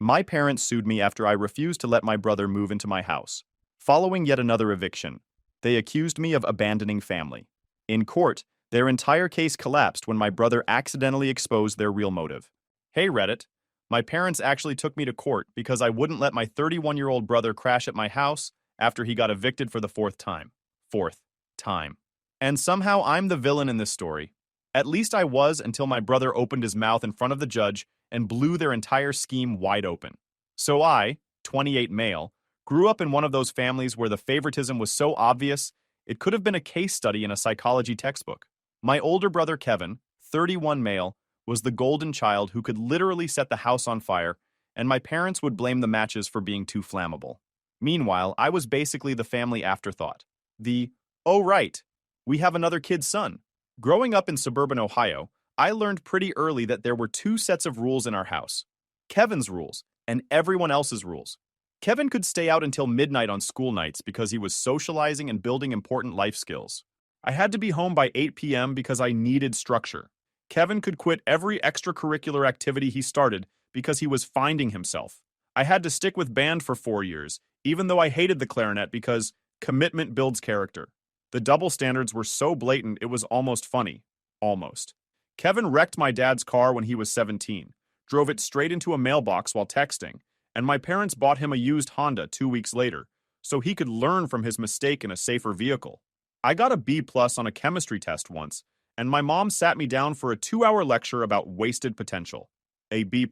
My parents sued me after I refused to let my brother move into my house. Following yet another eviction, they accused me of abandoning family. In court, their entire case collapsed when my brother accidentally exposed their real motive. Hey Reddit, my parents actually took me to court because I wouldn't let my 31-year-old brother crash at my house after he got evicted for the fourth time. Fourth time. And somehow I'm the villain in this story. At least I was until my brother opened his mouth in front of the judge and blew their entire scheme wide open. So I, 28 male, grew up in one of those families where the favoritism was so obvious, it could have been a case study in a psychology textbook. My older brother Kevin, 31 male, was the golden child who could literally set the house on fire, and my parents would blame the matches for being too flammable. Meanwhile, I was basically the family afterthought. The, oh right, we have another kid's son. Growing up in suburban Ohio, I learned pretty early that there were two sets of rules in our house. Kevin's rules and everyone else's rules. Kevin could stay out until midnight on school nights because he was socializing and building important life skills. I had to be home by 8 p.m. because I needed structure. Kevin could quit every extracurricular activity he started because he was finding himself. I had to stick with band for 4 years, even though I hated the clarinet because commitment builds character. The double standards were so blatant it was almost funny. Almost. Kevin wrecked my dad's car when he was 17, drove it straight into a mailbox while texting, and my parents bought him a used Honda 2 weeks later, so he could learn from his mistake in a safer vehicle. I got a B+ on a chemistry test once, and my mom sat me down for a 2-hour lecture about wasted potential. A B+.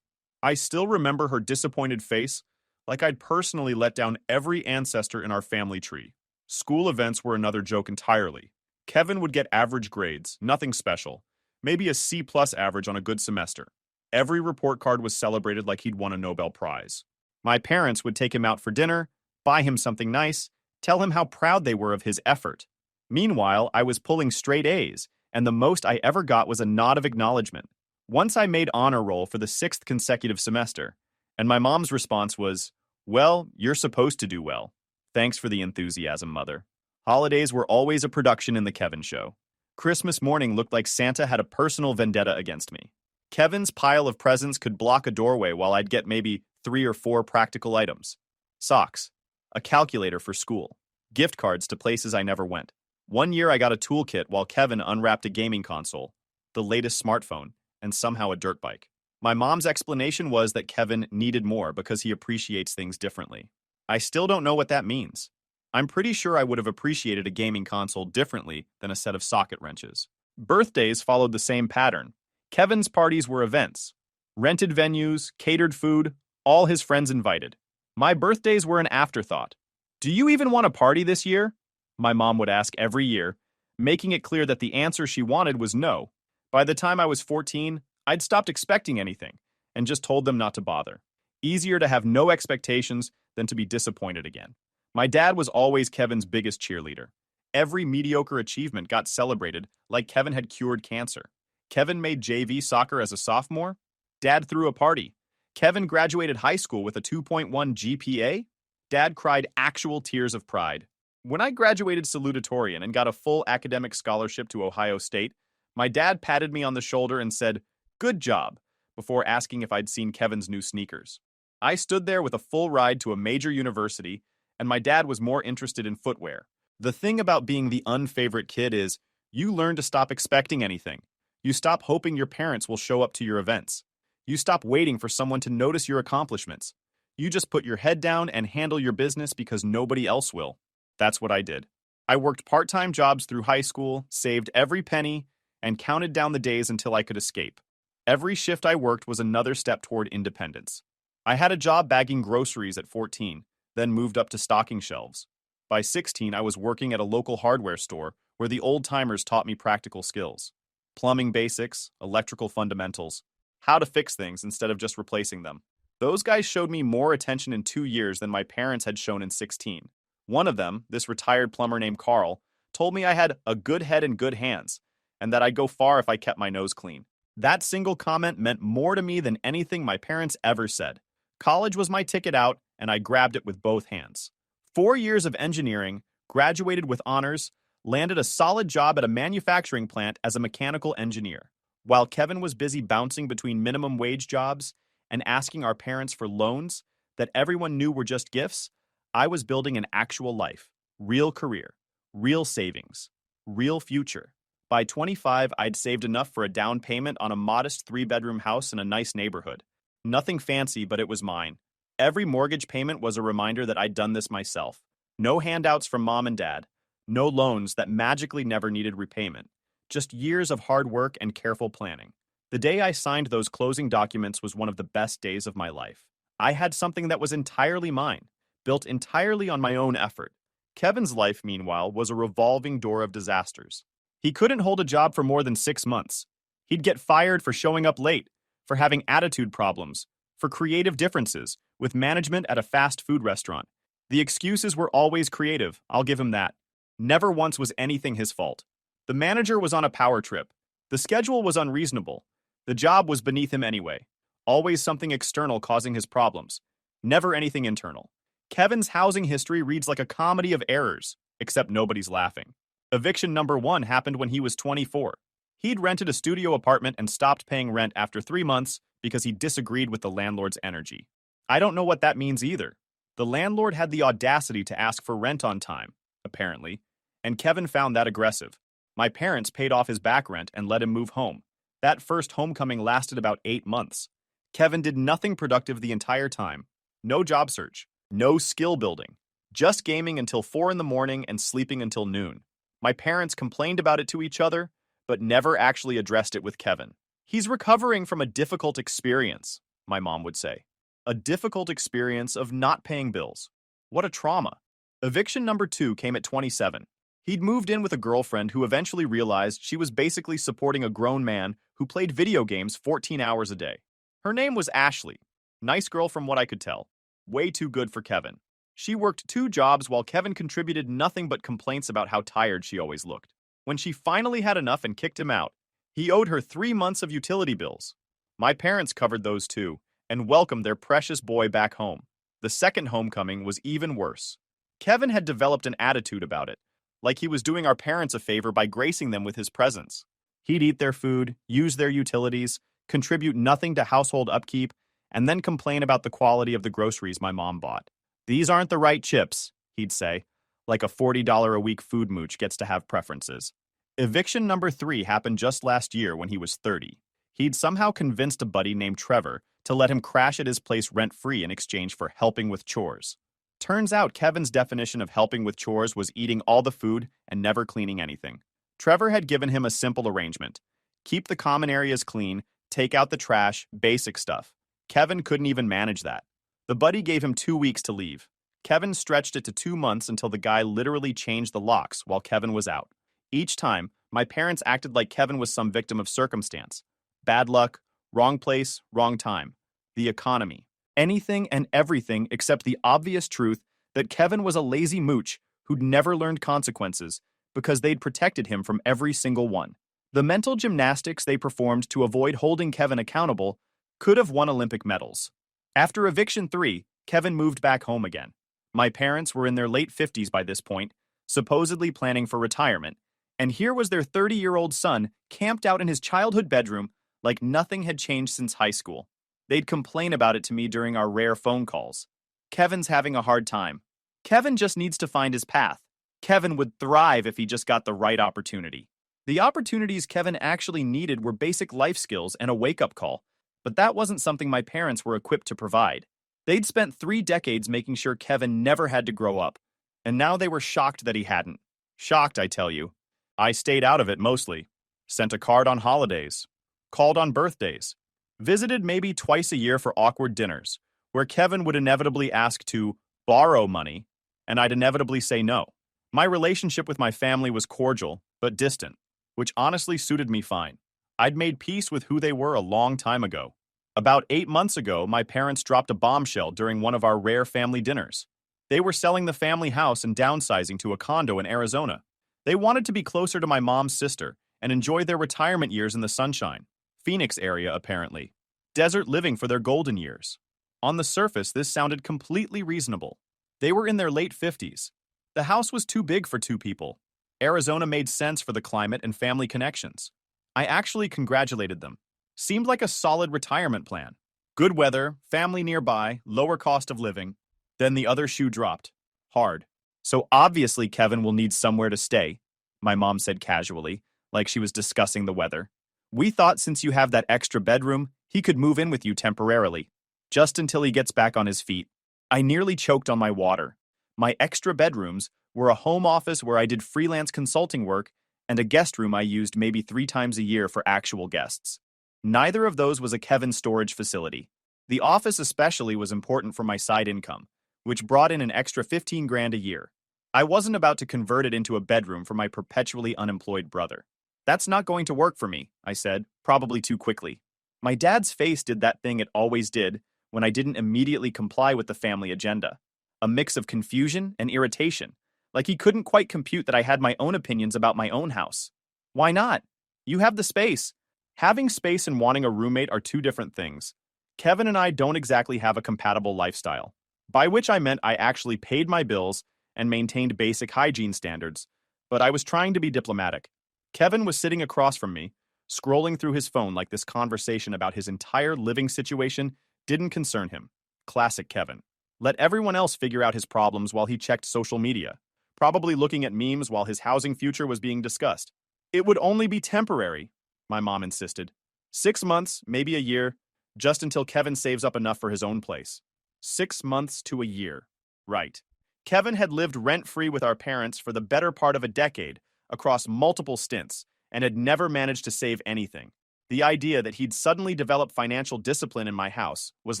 I still remember her disappointed face, like I'd personally let down every ancestor in our family tree. School events were another joke entirely. Kevin would get average grades, nothing special, maybe a C+ average on a good semester. Every report card was celebrated like he'd won a Nobel Prize. My parents would take him out for dinner, buy him something nice, tell him how proud they were of his effort. Meanwhile, I was pulling straight A's, and the most I ever got was a nod of acknowledgement. Once I made honor roll for the 6th consecutive semester, and my mom's response was, "Well, you're supposed to do well. Thanks for the enthusiasm, Mother." Holidays were always a production in the Kevin show. Christmas morning looked like Santa had a personal vendetta against me. Kevin's pile of presents could block a doorway while I'd get maybe 3 or 4 practical items. Socks, a calculator for school, gift cards to places I never went. One year I got a toolkit while Kevin unwrapped a gaming console, the latest smartphone, and somehow a dirt bike. My mom's explanation was that Kevin needed more because he appreciates things differently. I still don't know what that means. I'm pretty sure I would have appreciated a gaming console differently than a set of socket wrenches. Birthdays followed the same pattern. Kevin's parties were events. Rented venues, catered food, all his friends invited. My birthdays were an afterthought. "Do you even want a party this year?" my mom would ask every year, making it clear that the answer she wanted was no. By the time I was 14, I'd stopped expecting anything and just told them not to bother. Easier to have no expectations than to be disappointed again. My dad was always Kevin's biggest cheerleader. Every mediocre achievement got celebrated like Kevin had cured cancer. Kevin made JV soccer as a sophomore. Dad threw a party. Kevin graduated high school with a 2.1 GPA. Dad cried actual tears of pride. When I graduated salutatorian and got a full academic scholarship to Ohio State, my dad patted me on the shoulder and said, "Good job," before asking if I'd seen Kevin's new sneakers. I stood there with a full ride to a major university, and my dad was more interested in footwear. The thing about being the unfavorite kid is, you learn to stop expecting anything. You stop hoping your parents will show up to your events. You stop waiting for someone to notice your accomplishments. You just put your head down and handle your business because nobody else will. That's what I did. I worked part-time jobs through high school, saved every penny, and counted down the days until I could escape. Every shift I worked was another step toward independence. I had a job bagging groceries at 14, then moved up to stocking shelves. By 16, I was working at a local hardware store where the old-timers taught me practical skills. Plumbing basics, electrical fundamentals, how to fix things instead of just replacing them. Those guys showed me more attention in 2 years than my parents had shown in 16. One of them, this retired plumber named Carl, told me I had a good head and good hands, and that I'd go far if I kept my nose clean. That single comment meant more to me than anything my parents ever said. College was my ticket out, and I grabbed it with both hands. 4 years of engineering, graduated with honors, landed a solid job at a manufacturing plant as a mechanical engineer. While Kevin was busy bouncing between minimum wage jobs, and asking our parents for loans that everyone knew were just gifts, I was building an actual life, real career, real savings, real future. By 25, I'd saved enough for a down payment on a modest three-bedroom house in a nice neighborhood. Nothing fancy, but it was mine. Every mortgage payment was a reminder that I'd done this myself. No handouts from mom and dad. No loans that magically never needed repayment. Just years of hard work and careful planning. The day I signed those closing documents was one of the best days of my life. I had something that was entirely mine, built entirely on my own effort. Kevin's life, meanwhile, was a revolving door of disasters. He couldn't hold a job for more than 6 months. He'd get fired for showing up late, for having attitude problems, for creative differences with management at a fast food restaurant. The excuses were always creative, I'll give him that. Never once was anything his fault. The manager was on a power trip. The schedule was unreasonable. The job was beneath him anyway. Always something external causing his problems. Never anything internal. Kevin's housing history reads like a comedy of errors, except nobody's laughing. Eviction number 1 happened when he was 24. He'd rented a studio apartment and stopped paying rent after 3 months because he disagreed with the landlord's energy. I don't know what that means either. The landlord had the audacity to ask for rent on time, apparently, and Kevin found that aggressive. My parents paid off his back rent and let him move home. That first homecoming lasted about 8 months. Kevin did nothing productive the entire time. No job search. No skill building. Just gaming until 4 in the morning and sleeping until noon. My parents complained about it to each other, but never actually addressed it with Kevin. He's recovering from a difficult experience, my mom would say. A difficult experience of not paying bills. What a trauma. Eviction number 2 came at 27. He'd moved in with a girlfriend who eventually realized she was basically supporting a grown man who played video games 14 hours a day. Her name was Ashley. Nice girl from what I could tell. Way too good for Kevin. She worked 2 jobs while Kevin contributed nothing but complaints about how tired she always looked. When she finally had enough and kicked him out, he owed her 3 months of utility bills. My parents covered those too and welcomed their precious boy back home. The second homecoming was even worse. Kevin had developed an attitude about it, like he was doing our parents a favor by gracing them with his presence. He'd eat their food, use their utilities, contribute nothing to household upkeep, and then complain about the quality of the groceries my mom bought. These aren't the right chips, he'd say, like a $40 a week food mooch gets to have preferences. Eviction number 3 happened just last year when he was 30. He'd somehow convinced a buddy named Trevor to let him crash at his place rent-free in exchange for helping with chores. Turns out Kevin's definition of helping with chores was eating all the food and never cleaning anything. Trevor had given him a simple arrangement. Keep the common areas clean, take out the trash, basic stuff. Kevin couldn't even manage that. The buddy gave him 2 weeks to leave. Kevin stretched it to 2 months until the guy literally changed the locks while Kevin was out. Each time, my parents acted like Kevin was some victim of circumstance. Bad luck, wrong place, wrong time. The economy. Anything and everything except the obvious truth that Kevin was a lazy mooch who'd never learned consequences because they'd protected him from every single one. The mental gymnastics they performed to avoid holding Kevin accountable could have won Olympic medals. After eviction 3, Kevin moved back home again. My parents were in their late 50s by this point, supposedly planning for retirement, and here was their 30-year-old son camped out in his childhood bedroom like nothing had changed since high school. They'd complain about it to me during our rare phone calls. Kevin's having a hard time. Kevin just needs to find his path. Kevin would thrive if he just got the right opportunity. The opportunities Kevin actually needed were basic life skills and a wake-up call, but that wasn't something my parents were equipped to provide. They'd spent 3 decades making sure Kevin never had to grow up, and now they were shocked that he hadn't. Shocked, I tell you. I stayed out of it mostly. Sent a card on holidays. Called on birthdays. Visited maybe twice a year for awkward dinners, where Kevin would inevitably ask to borrow money, and I'd inevitably say no. My relationship with my family was cordial, but distant, which honestly suited me fine. I'd made peace with who they were a long time ago. About 8 months ago, my parents dropped a bombshell during one of our rare family dinners. They were selling the family house and downsizing to a condo in Arizona. They wanted to be closer to my mom's sister and enjoy their retirement years in the sunshine. Phoenix area, apparently. Desert living for their golden years. On the surface, this sounded completely reasonable. They were in their late 50s. The house was too big for 2 people. Arizona made sense for the climate and family connections. I actually congratulated them. Seemed like a solid retirement plan. Good weather, family nearby, lower cost of living. Then the other shoe dropped. Hard. So obviously Kevin will need somewhere to stay, my mom said casually, like she was discussing the weather. We thought since you have that extra bedroom, he could move in with you temporarily, just until he gets back on his feet. I nearly choked on my water. My extra bedrooms were a home office where I did freelance consulting work and a guest room I used maybe 3 times a year for actual guests. Neither of those was a Kevin storage facility. The office especially was important for my side income, which brought in an extra 15 grand a year. I wasn't about to convert it into a bedroom for my perpetually unemployed brother. That's not going to work for me, I said, probably too quickly. My dad's face did that thing it always did when I didn't immediately comply with the family agenda. A mix of confusion and irritation, like he couldn't quite compute that I had my own opinions about my own house. Why not? You have the space. Having space and wanting a roommate are two different things. Kevin and I don't exactly have a compatible lifestyle, by which I meant I actually paid my bills and maintained basic hygiene standards, but I was trying to be diplomatic. Kevin was sitting across from me, scrolling through his phone like this conversation about his entire living situation didn't concern him. Classic Kevin. Let everyone else figure out his problems while he checked social media, probably looking at memes while his housing future was being discussed. It would only be temporary, my mom insisted. 6 months, maybe a year, just until Kevin saves up enough for his own place. 6 months to a year. Right. Kevin had lived rent-free with our parents for the better part of a decade, across multiple stints, and had never managed to save anything. The idea that he'd suddenly develop financial discipline in my house was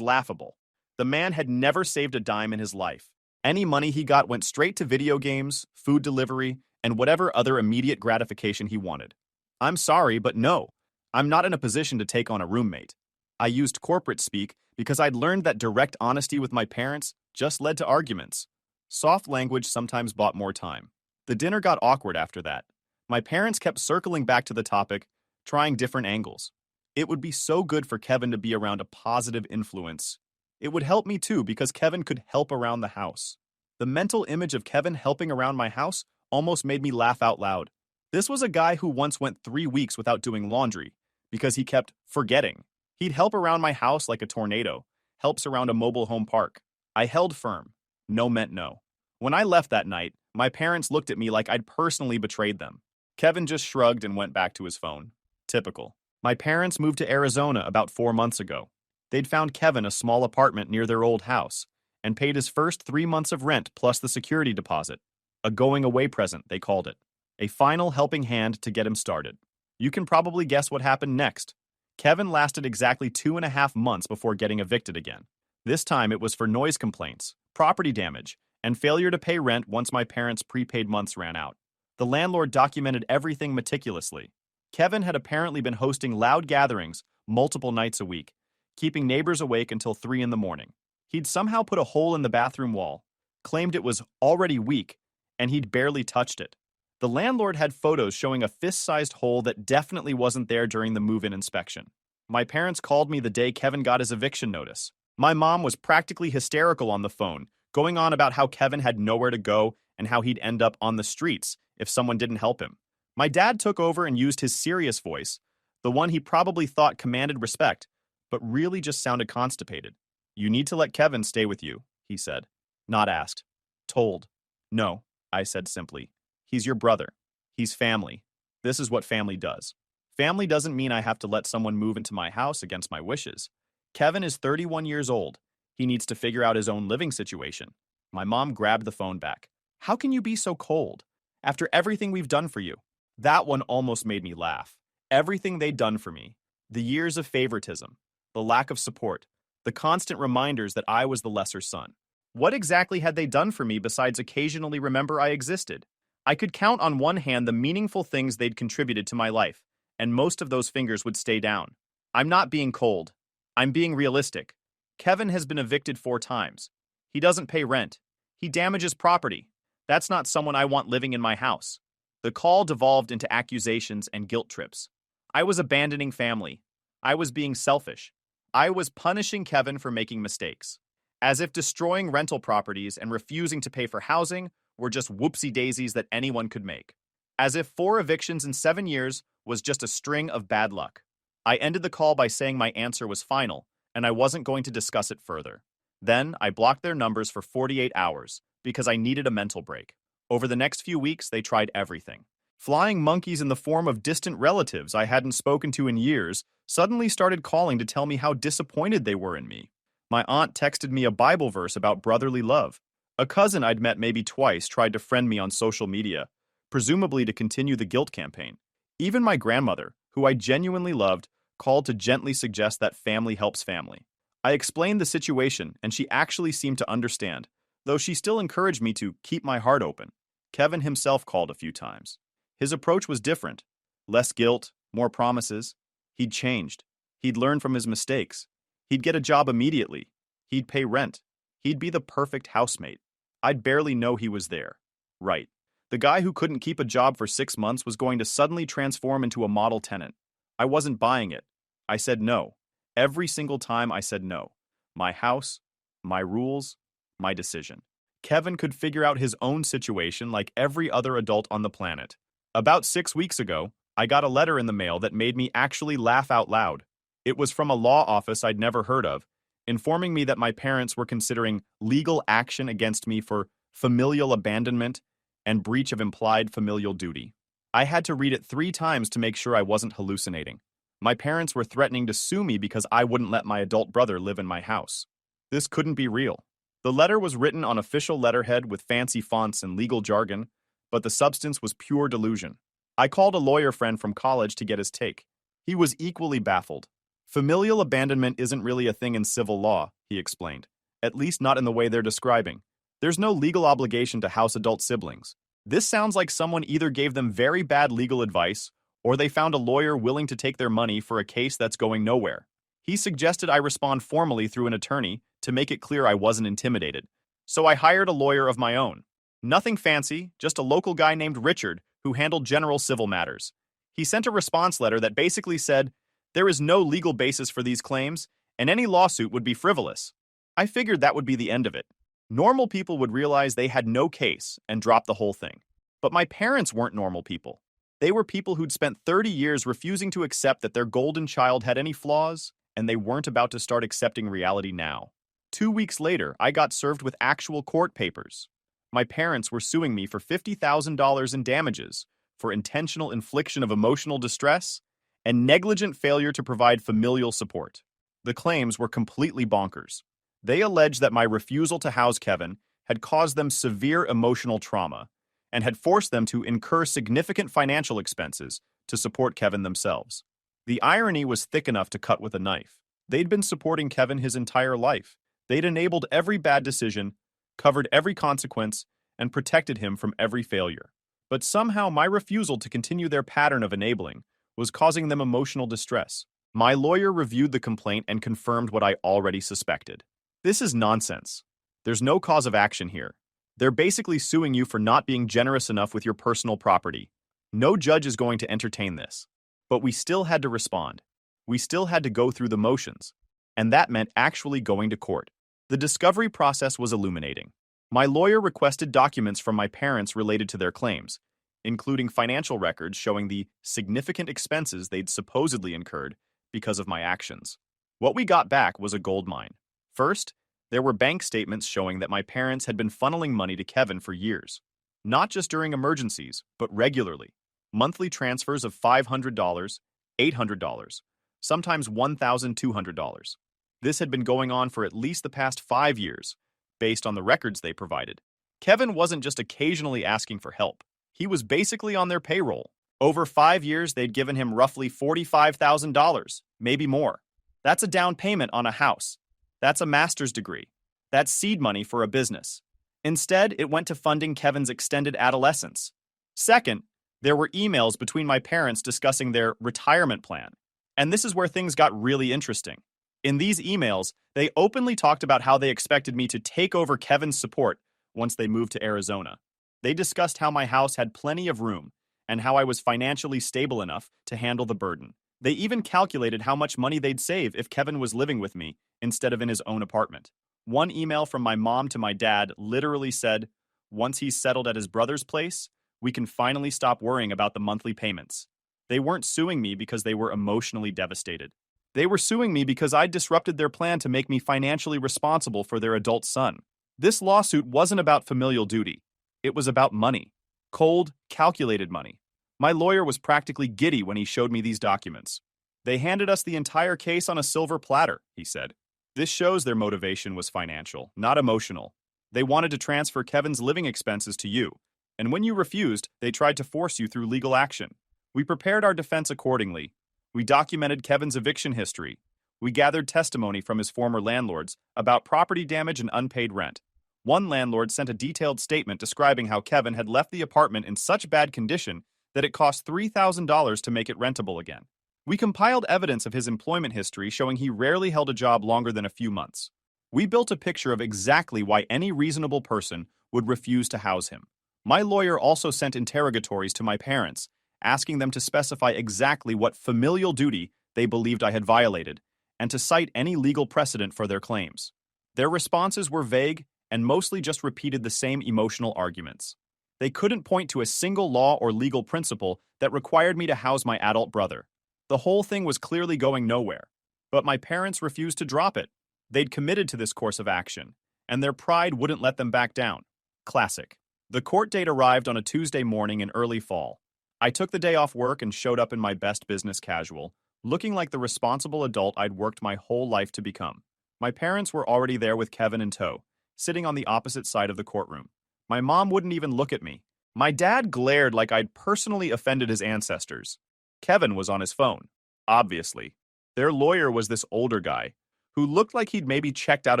laughable. The man had never saved a dime in his life. Any money he got went straight to video games, food delivery, and whatever other immediate gratification he wanted. I'm sorry, but no, I'm not in a position to take on a roommate. I used corporate speak because I'd learned that direct honesty with my parents just led to arguments. Soft language sometimes bought more time. The dinner got awkward after that. My parents kept circling back to the topic, trying different angles. It would be so good for Kevin to be around a positive influence. It would help me too because Kevin could help around the house. The mental image of Kevin helping around my house almost made me laugh out loud. This was a guy who once went 3 weeks without doing laundry because he kept forgetting. He'd help around my house like a tornado, helps around a mobile home park. I held firm. No meant no. When I left that night, my parents looked at me like I'd personally betrayed them. Kevin just shrugged and went back to his phone. Typical. My parents moved to Arizona about 4 months ago. They'd found Kevin a small apartment near their old house and paid his first 3 months of rent plus the security deposit. A going-away present, they called it. A final helping hand to get him started. You can probably guess what happened next. Kevin lasted exactly 2.5 months before getting evicted again. This time it was for noise complaints, property damage, and failure to pay rent once my parents' prepaid months ran out. The landlord documented everything meticulously. Kevin had apparently been hosting loud gatherings multiple nights a week, keeping neighbors awake until 3 in the morning. He'd somehow put a hole in the bathroom wall, claimed it was already weak, and he'd barely touched it. The landlord had photos showing a fist-sized hole that definitely wasn't there during the move-in inspection. My parents called me the day Kevin got his eviction notice. My mom was practically hysterical on the phone, going on about how Kevin had nowhere to go and how he'd end up on the streets if someone didn't help him. My dad took over and used his serious voice, the one he probably thought commanded respect, but really just sounded constipated. You need to let Kevin stay with you, he said. Not asked. Told. No, I said simply. He's your brother. He's family. This is what family does. Family doesn't mean I have to let someone move into my house against my wishes. Kevin is 31 years old. He needs to figure out his own living situation. My mom grabbed the phone back. How can you be so cold? After everything we've done for you. That one almost made me laugh. Everything they'd done for me. The years of favoritism. The lack of support. The constant reminders that I was the lesser son. What exactly had they done for me besides occasionally remember I existed? I could count on one hand the meaningful things they'd contributed to my life, and most of those fingers would stay down. I'm not being cold. I'm being realistic. Kevin has been evicted 4 times. He doesn't pay rent. He damages property. That's not someone I want living in my house. The call devolved into accusations and guilt trips. I was abandoning family. I was being selfish. I was punishing Kevin for making mistakes. As if destroying rental properties and refusing to pay for housing were just whoopsie-daisies that anyone could make. As if 4 evictions in 7 years was just a string of bad luck. I ended the call by saying my answer was final, and I wasn't going to discuss it further. Then, I blocked their numbers for 48 hours because I needed a mental break. Over the next few weeks, they tried everything. Flying monkeys in the form of distant relatives I hadn't spoken to in years suddenly started calling to tell me how disappointed they were in me. My aunt texted me a Bible verse about brotherly love. A cousin I'd met maybe twice tried to friend me on social media, presumably to continue the guilt campaign. Even my grandmother, who I genuinely loved, called to gently suggest that family helps family. I explained the situation, and she actually seemed to understand, though she still encouraged me to keep my heart open. Kevin himself called a few times. His approach was different. Less guilt, more promises. He'd changed. He'd learn from his mistakes. He'd get a job immediately. He'd pay rent. He'd be the perfect housemate. I'd barely know he was there. Right. The guy who couldn't keep a job for 6 months was going to suddenly transform into a model tenant. I wasn't buying it. I said no. Every single time I said no. My house, my rules, my decision. Kevin could figure out his own situation like every other adult on the planet. About 6 weeks ago, I got a letter in the mail that made me actually laugh out loud. It was from a law office I'd never heard of, informing me that my parents were considering legal action against me for familial abandonment and breach of implied familial duty. I had to read it 3 times to make sure I wasn't hallucinating. My parents were threatening to sue me because I wouldn't let my adult brother live in my house. This couldn't be real. The letter was written on official letterhead with fancy fonts and legal jargon, but the substance was pure delusion. I called a lawyer friend from college to get his take. He was equally baffled. Familial abandonment isn't really a thing in civil law, he explained. At least not in the way they're describing. There's no legal obligation to house adult siblings. This sounds like someone either gave them very bad legal advice, or they found a lawyer willing to take their money for a case that's going nowhere. He suggested I respond formally through an attorney to make it clear I wasn't intimidated. So I hired a lawyer of my own. Nothing fancy, just a local guy named Richard who handled general civil matters. He sent a response letter that basically said, there is no legal basis for these claims, and any lawsuit would be frivolous. I figured that would be the end of it. Normal people would realize they had no case and drop the whole thing. But my parents weren't normal people. They were people who'd spent 30 years refusing to accept that their golden child had any flaws, and they weren't about to start accepting reality now. 2 weeks later, I got served with actual court papers. My parents were suing me for $50,000 in damages for intentional infliction of emotional distress and negligent failure to provide familial support. The claims were completely bonkers. They alleged that my refusal to house Kevin had caused them severe emotional trauma and had forced them to incur significant financial expenses to support Kevin themselves. The irony was thick enough to cut with a knife. They'd been supporting Kevin his entire life. They'd enabled every bad decision, covered every consequence, and protected him from every failure. But somehow my refusal to continue their pattern of enabling was causing them emotional distress. My lawyer reviewed the complaint and confirmed what I already suspected. This is nonsense. There's no cause of action here. They're basically suing you for not being generous enough with your personal property. No judge is going to entertain this. But we still had to respond. We still had to go through the motions. And that meant actually going to court. The discovery process was illuminating. My lawyer requested documents from my parents related to their claims, including financial records showing the significant expenses they'd supposedly incurred because of my actions. What we got back was a goldmine. First, there were bank statements showing that my parents had been funneling money to Kevin for years. Not just during emergencies, but regularly. Monthly transfers of $500, $800, sometimes $1,200. This had been going on for at least the past 5 years, based on the records they provided. Kevin wasn't just occasionally asking for help. He was basically on their payroll. Over 5 years, they'd given him roughly $45,000, maybe more. That's a down payment on a house. That's a master's degree. That's seed money for a business. Instead, it went to funding Kevin's extended adolescence. Second, there were emails between my parents discussing their retirement plan. And this is where things got really interesting. In these emails, they openly talked about how they expected me to take over Kevin's support once they moved to Arizona. They discussed how my house had plenty of room and how I was financially stable enough to handle the burden. They even calculated how much money they'd save if Kevin was living with me instead of in his own apartment. One email from my mom to my dad literally said, once he's settled at his brother's place, we can finally stop worrying about the monthly payments. They weren't suing me because they were emotionally devastated. They were suing me because I disrupted their plan to make me financially responsible for their adult son. This lawsuit wasn't about familial duty. It was about money. Cold, calculated money. My lawyer was practically giddy when he showed me these documents. They handed us the entire case on a silver platter, he said. This shows their motivation was financial, not emotional. They wanted to transfer Kevin's living expenses to you, and when you refused, they tried to force you through legal action. We prepared our defense accordingly. We documented Kevin's eviction history. We gathered testimony from his former landlords about property damage and unpaid rent. One landlord sent a detailed statement describing how Kevin had left the apartment in such bad condition that it cost $3,000 to make it rentable again. We compiled evidence of his employment history showing he rarely held a job longer than a few months. We built a picture of exactly why any reasonable person would refuse to house him. My lawyer also sent interrogatories to my parents, asking them to specify exactly what familial duty they believed I had violated, and to cite any legal precedent for their claims. Their responses were vague and mostly just repeated the same emotional arguments. They couldn't point to a single law or legal principle that required me to house my adult brother. The whole thing was clearly going nowhere. But my parents refused to drop it. They'd committed to this course of action, and their pride wouldn't let them back down. Classic. The court date arrived on a Tuesday morning in early fall. I took the day off work and showed up in my best business casual, looking like the responsible adult I'd worked my whole life to become. My parents were already there with Kevin in tow, sitting on the opposite side of the courtroom. My mom wouldn't even look at me. My dad glared like I'd personally offended his ancestors. Kevin was on his phone, obviously. Their lawyer was this older guy, who looked like he'd maybe checked out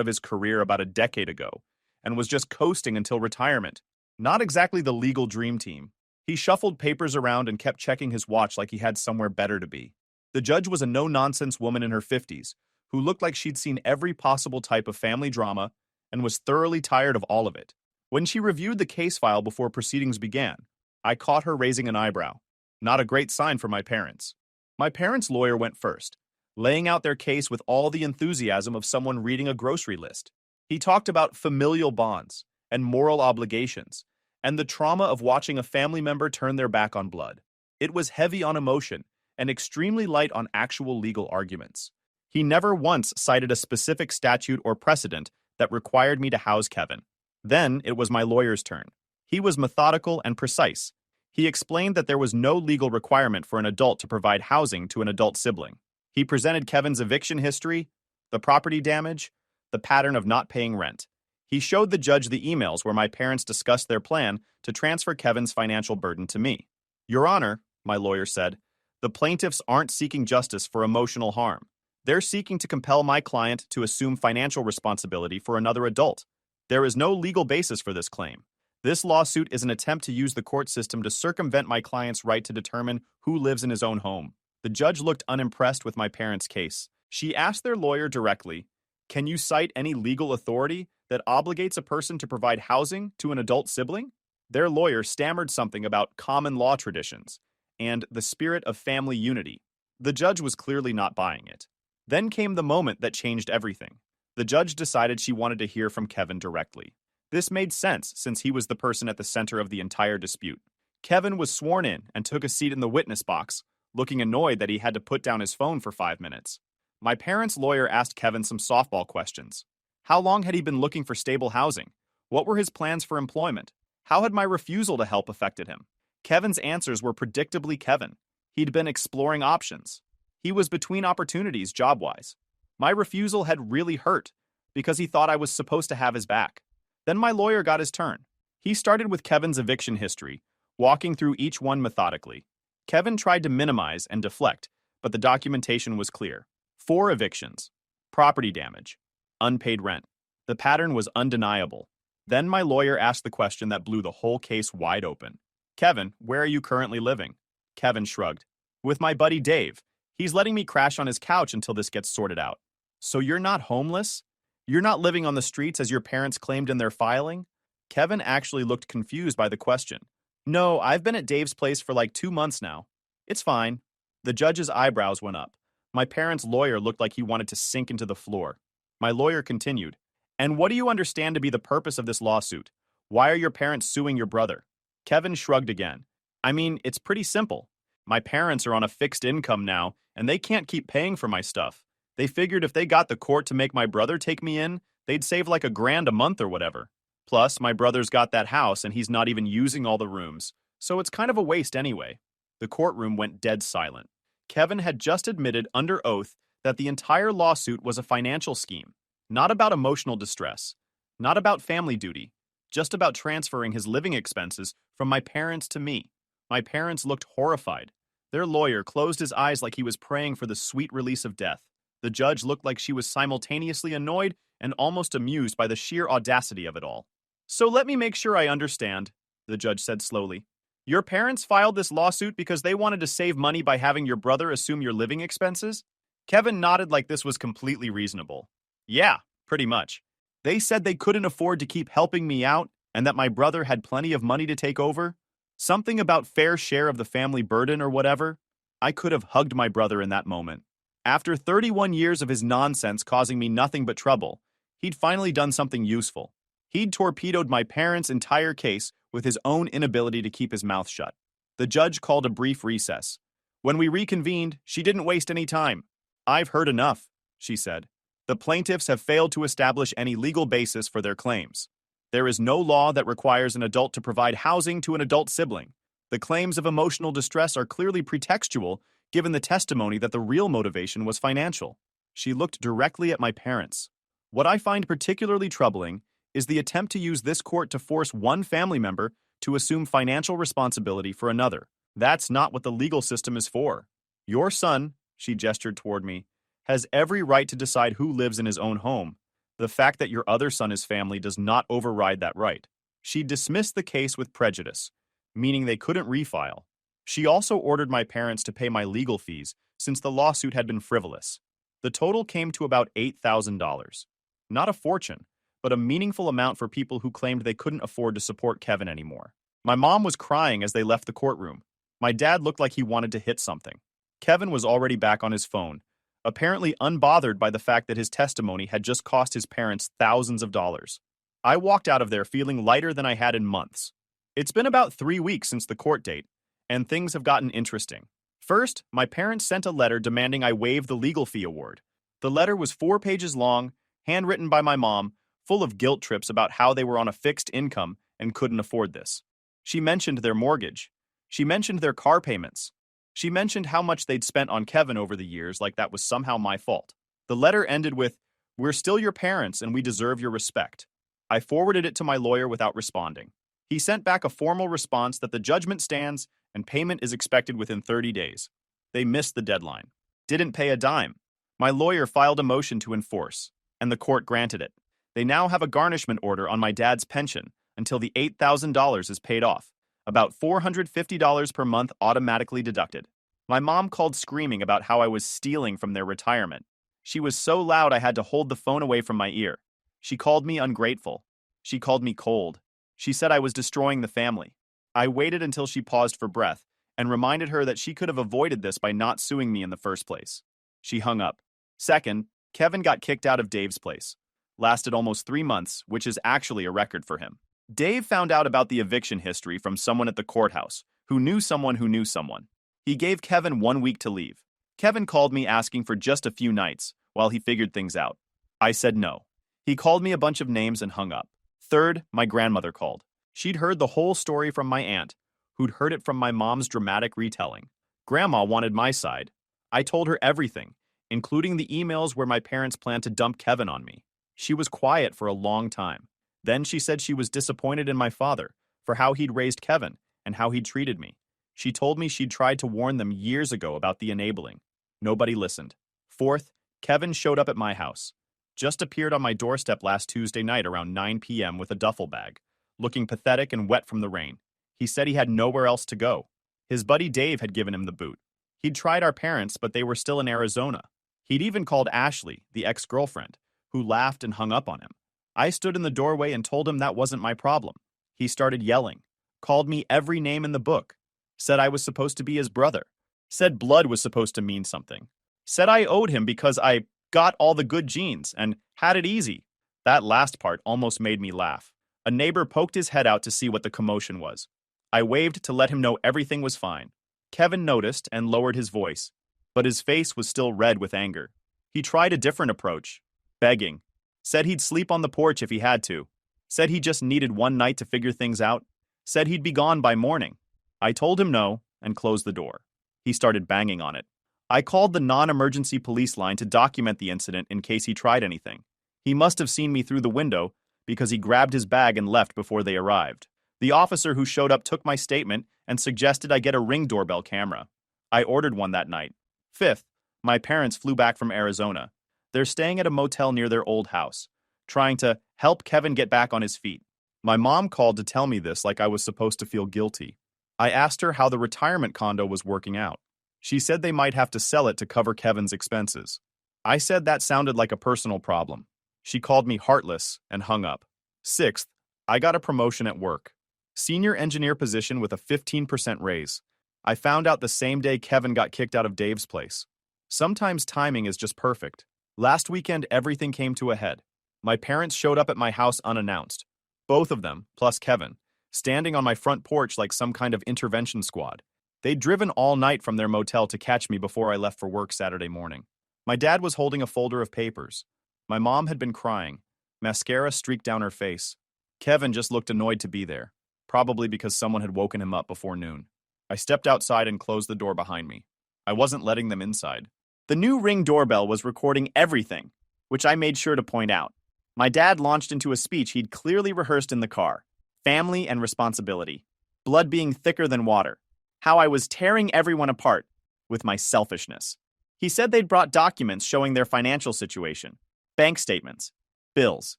of his career about a decade ago, and was just coasting until retirement. Not exactly the legal dream team. He shuffled papers around and kept checking his watch like he had somewhere better to be. The judge was a no-nonsense woman in her 50s, who looked like she'd seen every possible type of family drama and was thoroughly tired of all of it. When she reviewed the case file before proceedings began, I caught her raising an eyebrow. Not a great sign for my parents. My parents' lawyer went first, laying out their case with all the enthusiasm of someone reading a grocery list. He talked about familial bonds and moral obligations, and the trauma of watching a family member turn their back on blood. It was heavy on emotion and extremely light on actual legal arguments. He never once cited a specific statute or precedent that required me to house Kevin. Then it was my lawyer's turn. He was methodical and precise. He explained that there was no legal requirement for an adult to provide housing to an adult sibling. He presented Kevin's eviction history, the property damage, the pattern of not paying rent. He showed the judge the emails where my parents discussed their plan to transfer Kevin's financial burden to me. Your Honor, my lawyer said, the plaintiffs aren't seeking justice for emotional harm. They're seeking to compel my client to assume financial responsibility for another adult. There is no legal basis for this claim. This lawsuit is an attempt to use the court system to circumvent my client's right to determine who lives in his own home. The judge looked unimpressed with my parents' case. She asked their lawyer directly, "Can you cite any legal authority that obligates a person to provide housing to an adult sibling?" Their lawyer stammered something about common law traditions and the spirit of family unity. The judge was clearly not buying it. Then came the moment that changed everything. The judge decided she wanted to hear from Kevin directly. This made sense since he was the person at the center of the entire dispute. Kevin was sworn in and took a seat in the witness box, looking annoyed that he had to put down his phone for 5 minutes. My parents' lawyer asked Kevin some softball questions. How long had he been looking for stable housing? What were his plans for employment? How had my refusal to help affected him? Kevin's answers were predictably Kevin. He'd been exploring options. He was between opportunities job-wise. My refusal had really hurt because he thought I was supposed to have his back. Then my lawyer got his turn. He started with Kevin's eviction history, walking through each one methodically. Kevin tried to minimize and deflect, but the documentation was clear. 4 evictions, property damage, unpaid rent. The pattern was undeniable. Then my lawyer asked the question that blew the whole case wide open. Kevin, where are you currently living? Kevin shrugged. With my buddy Dave. He's letting me crash on his couch until this gets sorted out. So you're not homeless? You're not living on the streets as your parents claimed in their filing? Kevin actually looked confused by the question. No, I've been at Dave's place for like 2 months now. It's fine. The judge's eyebrows went up. My parents' lawyer looked like he wanted to sink into the floor. My lawyer continued. And what do you understand to be the purpose of this lawsuit? Why are your parents suing your brother? Kevin shrugged again. I mean, it's pretty simple. My parents are on a fixed income now, and they can't keep paying for my stuff. They figured if they got the court to make my brother take me in, they'd save like $1,000 a month or whatever. Plus, my brother's got that house and he's not even using all the rooms, so it's kind of a waste anyway. The courtroom went dead silent. Kevin had just admitted under oath that the entire lawsuit was a financial scheme, not about emotional distress, not about family duty, just about transferring his living expenses from my parents to me. My parents looked horrified. Their lawyer closed his eyes like he was praying for the sweet release of death. The judge looked like she was simultaneously annoyed and almost amused by the sheer audacity of it all. "So let me make sure I understand," the judge said slowly. "Your parents filed this lawsuit because they wanted to save money by having your brother assume your living expenses?" Kevin nodded like this was completely reasonable. "Yeah, pretty much. They said they couldn't afford to keep helping me out and that my brother had plenty of money to take over. Something about fair share of the family burden or whatever. I could have hugged my brother in that moment. After 31 years of his nonsense causing me nothing but trouble, he'd finally done something useful. He'd torpedoed my parents' entire case with his own inability to keep his mouth shut." The judge called a brief recess. When we reconvened, she didn't waste any time. "I've heard enough," she said. "The plaintiffs have failed to establish any legal basis for their claims. There is no law that requires an adult to provide housing to an adult sibling. The claims of emotional distress are clearly pretextual, given the testimony that the real motivation was financial." She looked directly at my parents. "What I find particularly troubling is the attempt to use this court to force one family member to assume financial responsibility for another. That's not what the legal system is for. Your son," she gestured toward me, "has every right to decide who lives in his own home. The fact that your other son is family does not override that right." She dismissed the case with prejudice, meaning they couldn't refile. She also ordered my parents to pay my legal fees since the lawsuit had been frivolous. The total came to about $8,000. Not a fortune, but a meaningful amount for people who claimed they couldn't afford to support Kevin anymore. My mom was crying as they left the courtroom. My dad looked like he wanted to hit something. Kevin was already back on his phone, apparently unbothered by the fact that his testimony had just cost his parents thousands of dollars. I walked out of there feeling lighter than I had in months. It's been about 3 weeks since the court date, and things have gotten interesting. First, my parents sent a letter demanding I waive the legal fee award. The letter was 4 pages long, handwritten by my mom, full of guilt trips about how they were on a fixed income and couldn't afford this. She mentioned their mortgage. She mentioned their car payments. She mentioned how much they'd spent on Kevin over the years, like that was somehow my fault. The letter ended with, "We're still your parents and we deserve your respect." I forwarded it to my lawyer without responding. He sent back a formal response that the judgment stands and payment is expected within 30 days. They missed the deadline. Didn't pay a dime. My lawyer filed a motion to enforce, and the court granted it. They now have a garnishment order on my dad's pension until the $8,000 is paid off, about $450 per month automatically deducted. My mom called screaming about how I was stealing from their retirement. She was so loud I had to hold the phone away from my ear. She called me ungrateful. She called me cold. She said I was destroying the family. I waited until she paused for breath and reminded her that she could have avoided this by not suing me in the first place. She hung up. Second, Kevin got kicked out of Dave's place. Lasted almost 3 months, which is actually a record for him. Dave found out about the eviction history from someone at the courthouse, who knew someone who knew someone. He gave Kevin 1 week to leave. Kevin called me asking for just a few nights, while he figured things out. I said no. He called me a bunch of names and hung up. Third, my grandmother called. She'd heard the whole story from my aunt, who'd heard it from my mom's dramatic retelling. Grandma wanted my side. I told her everything, including the emails where my parents planned to dump Kevin on me. She was quiet for a long time. Then she said she was disappointed in my father for how he'd raised Kevin and how he'd treated me. She told me she'd tried to warn them years ago about the enabling. Nobody listened. Fourth, Kevin showed up at my house. Just appeared on my doorstep last Tuesday night around 9 p.m. with a duffel bag, looking pathetic and wet from the rain. He said he had nowhere else to go. His buddy Dave had given him the boot. He'd tried our parents, but they were still in Arizona. He'd even called Ashley, the ex-girlfriend, who laughed and hung up on him. I stood in the doorway and told him that wasn't my problem. He started yelling, called me every name in the book, said I was supposed to be his brother, said blood was supposed to mean something, said I owed him because I got all the good genes and had it easy. That last part almost made me laugh. A neighbor poked his head out to see what the commotion was. I waved to let him know everything was fine. Kevin noticed and lowered his voice. but his face was still red with anger. He tried a different approach, begging. Said he'd sleep on the porch if he had to. Said he just needed one night to figure things out. Said he'd be gone by morning. I told him no and closed the door. He started banging on it. I called the non-emergency police line to document the incident in case he tried anything. He must have seen me through the window because he grabbed his bag and left before they arrived. The officer who showed up took my statement and suggested I get a Ring doorbell camera. I ordered one that night. Fifth, my parents flew back from Arizona. They're staying at a motel near their old house, trying to help Kevin get back on his feet. My mom called to tell me this like I was supposed to feel guilty. I asked her how the retirement condo was working out. She said they might have to sell it to cover Kevin's expenses. I said that sounded like a personal problem. She called me heartless and hung up. Sixth, I got a promotion at work. Senior engineer position with a 15% raise. I found out the same day Kevin got kicked out of Dave's place. Sometimes timing is just perfect. Last weekend, everything came to a head. My parents showed up at my house unannounced. Both of them, plus Kevin, standing on my front porch like some kind of intervention squad. They'd driven all night from their motel to catch me before I left for work Saturday morning. My dad was holding a folder of papers. My mom had been crying. Mascara streaked down her face. Kevin just looked annoyed to be there, probably because someone had woken him up before noon. I stepped outside and closed the door behind me. I wasn't letting them inside. The new Ring doorbell was recording everything, which I made sure to point out. My dad launched into a speech he'd clearly rehearsed in the car. Family and responsibility. Blood being thicker than water. How I was tearing everyone apart with my selfishness. He said they'd brought documents showing their financial situation. Bank statements. Bills.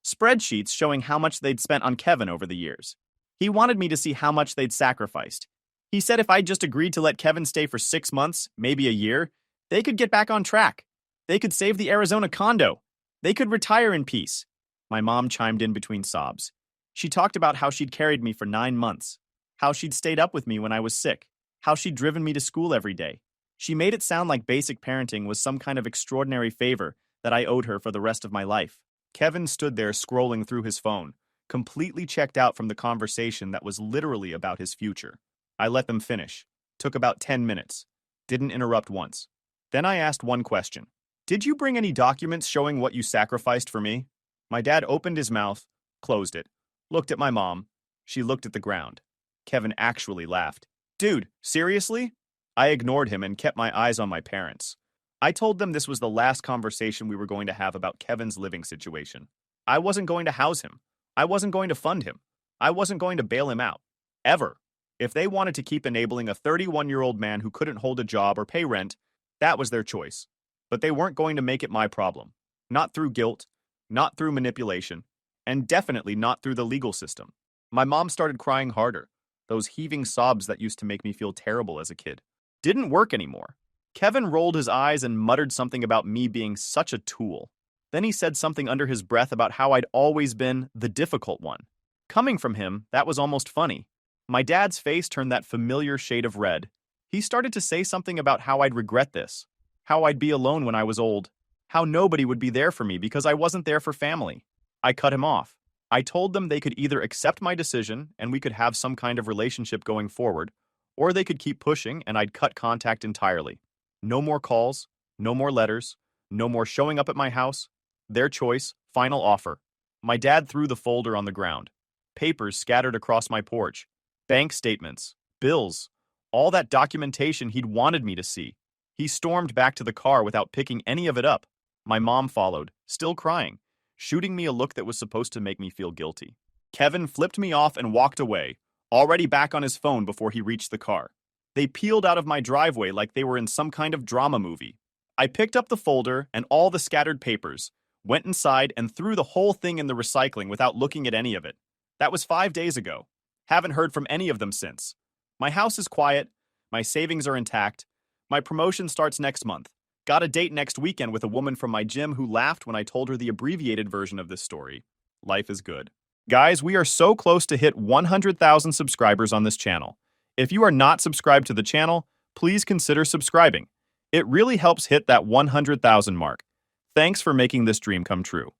Spreadsheets showing how much they'd spent on Kevin over the years. He wanted me to see how much they'd sacrificed. He said if I just agreed to let Kevin stay for 6 months, maybe a year, they could get back on track. They could save the Arizona condo. They could retire in peace. My mom chimed in between sobs. She talked about how she'd carried me for 9 months, how she'd stayed up with me when I was sick, how she'd driven me to school every day. She made it sound like basic parenting was some kind of extraordinary favor that I owed her for the rest of my life. Kevin stood there scrolling through his phone, completely checked out from the conversation that was literally about his future. I let them finish. Took about 10 minutes. Didn't interrupt once. Then I asked one question. Did you bring any documents showing what you sacrificed for me? My dad opened his mouth, closed it, looked at my mom. She looked at the ground. Kevin actually laughed. Dude, seriously? I ignored him and kept my eyes on my parents. I told them this was the last conversation we were going to have about Kevin's living situation. I wasn't going to house him. I wasn't going to fund him. I wasn't going to bail him out. Ever. If they wanted to keep enabling a 31-year-old man who couldn't hold a job or pay rent, that was their choice. But they weren't going to make it my problem. Not through guilt, not through manipulation, and definitely not through the legal system. My mom started crying harder, those heaving sobs that used to make me feel terrible as a kid. Didn't work anymore. Kevin rolled his eyes and muttered something about me being such a tool. Then he said something under his breath about how I'd always been the difficult one. Coming from him, that was almost funny. My dad's face turned that familiar shade of red. He started to say something about how I'd regret this, how I'd be alone when I was old, how nobody would be there for me because I wasn't there for family. I cut him off. I told them they could either accept my decision and we could have some kind of relationship going forward, or they could keep pushing and I'd cut contact entirely. No more calls, no more letters, no more showing up at my house. Their choice, final offer. My dad threw the folder on the ground. Papers scattered across my porch. Bank statements, bills, all that documentation he'd wanted me to see. He stormed back to the car without picking any of it up. My mom followed, still crying, shooting me a look that was supposed to make me feel guilty. Kevin flipped me off and walked away, already back on his phone before he reached the car. They peeled out of my driveway like they were in some kind of drama movie. I picked up the folder and all the scattered papers, went inside and threw the whole thing in the recycling without looking at any of it. That was 5 days ago. Haven't heard from any of them since. My house is quiet. My savings are intact. My promotion starts next month. Got a date next weekend with a woman from my gym who laughed when I told her the abbreviated version of this story. Life is good. Guys, we are so close to hit 100,000 subscribers on this channel. If you are not subscribed to the channel, please consider subscribing. It really helps hit that 100,000 mark. Thanks for making this dream come true.